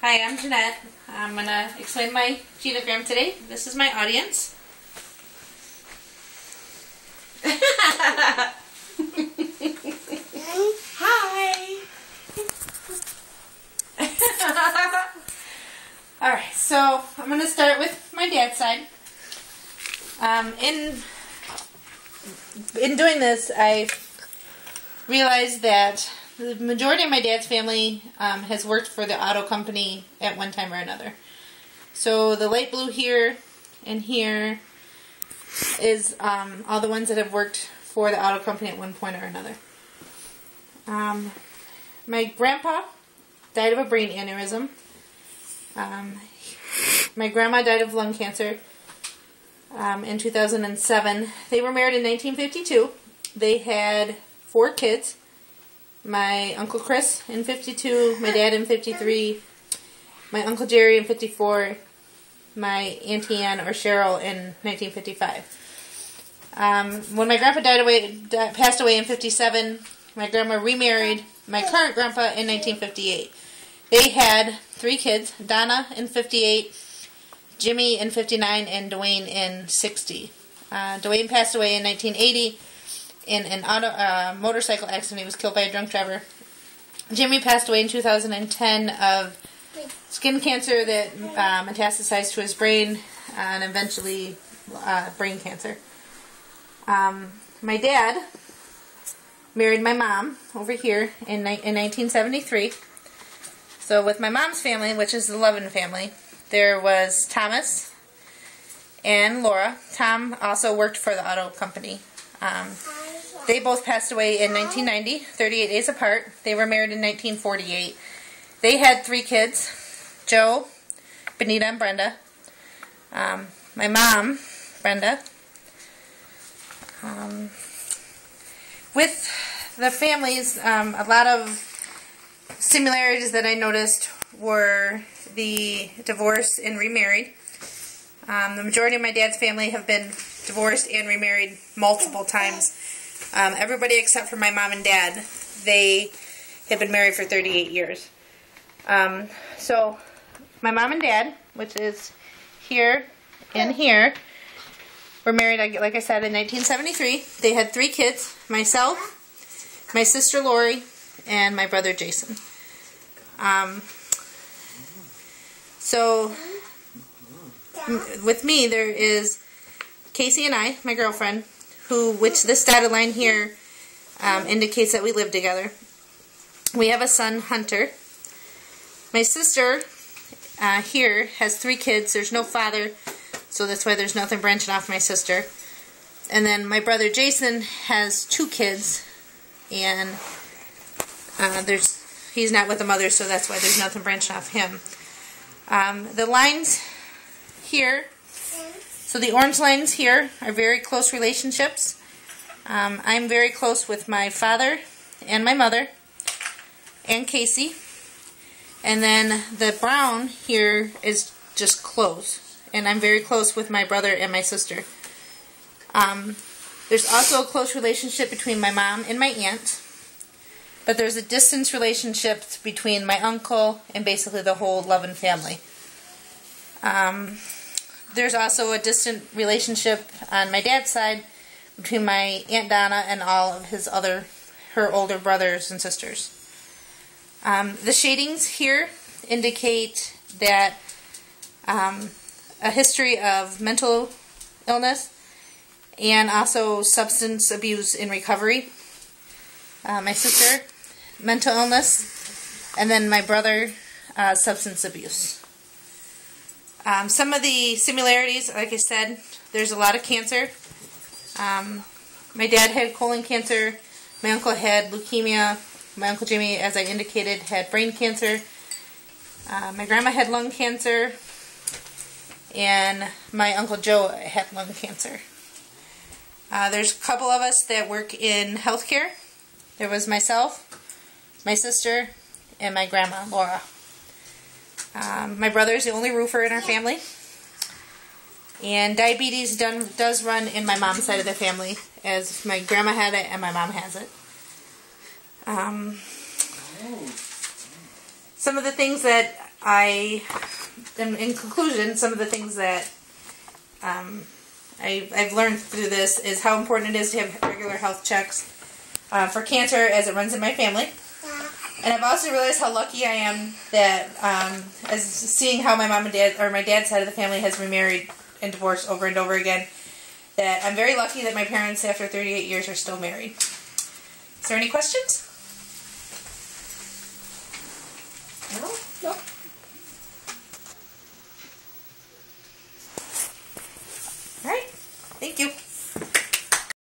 Hi, I'm Jeanette. I'm going to explain my genogram today. This is my audience. Hi! Alright, so I'm going to start with my dad's side. In doing this, I realized that the majority of my dad's family has worked for the auto company at one time or another. So the light blue here and here is all the ones that have worked for the auto company at one point or another. My grandpa died of a brain aneurysm. My grandma died of lung cancer in 2007. They were married in 1952. They had 4 kids. My Uncle Chris in 52, my dad in 53, my Uncle Jerry in 54, my Auntie Ann or Cheryl in 1955. When my grandpa passed away in 57, my grandma remarried my current grandpa in 1958. They had 3 kids, Donna in 58, Jimmy in 59, and Dwayne in 60. Dwayne passed away in 1980 in an motorcycle accident. He was killed by a drunk driver. Jimmy passed away in 2010 of skin cancer that metastasized to his brain and eventually brain cancer. My dad married my mom over here in 1973. So with my mom's family, which is the Levin family, there was Thomas and Laura. Tom also worked for the auto company. They both passed away in 1990, 38 days apart. They were married in 1948. They had 3 kids, Joe, Benita, and Brenda. My mom, Brenda. With the families, a lot of similarities that I noticed were the divorce and remarried. The majority of my dad's family have been divorced and remarried multiple times. Everybody except for my mom and dad, they have been married for 38 years. So my mom and dad, which is here and here, were married, like I said, in 1973. They had 3 kids, myself, my sister Lori, and my brother Jason. So with me, there is Casey and I, my girlfriend, which this dotted line here indicates that we live together. We have a son, Hunter. My sister here has 3 kids. There's no father, so that's why there's nothing branching off my sister. And then my brother Jason has 2 kids, and he's not with the mother, so that's why there's nothing branching off him. The lines here, so the orange lines here are very close relationships. I'm very close with my father and my mother and Casey. And then the brown here is just close. And I'm very close with my brother and my sister. There's also a close relationship between my mom and my aunt. But there's a distance relationship between my uncle and basically the whole Levin family. There's also a distant relationship on my dad's side between my Aunt Donna and all of her older brothers and sisters. The shadings here indicate that a history of mental illness and also substance abuse in recovery. My sister, mental illness, and then my brother, substance abuse. Some of the similarities, like I said, there's a lot of cancer. My dad had colon cancer, my uncle had leukemia, my Uncle Jimmy, as I indicated, had brain cancer, my grandma had lung cancer, and my Uncle Joe had lung cancer. There's a couple of us that work in healthcare. There was myself, my sister, and my grandma, Laura. My brother is the only roofer in our family. And diabetes does run in my mom's side of the family, as my grandma had it and my mom has it. Some of the things that in conclusion, some of the things that I've learned through this is how important it is to have regular health checks for cancer, as it runs in my family. And I've also realized how lucky I am that as seeing how my mom and dad, or my dad's side of the family, has remarried and divorced over and over again, that I'm very lucky that my parents, after 38 years, are still married. Is there any questions? No.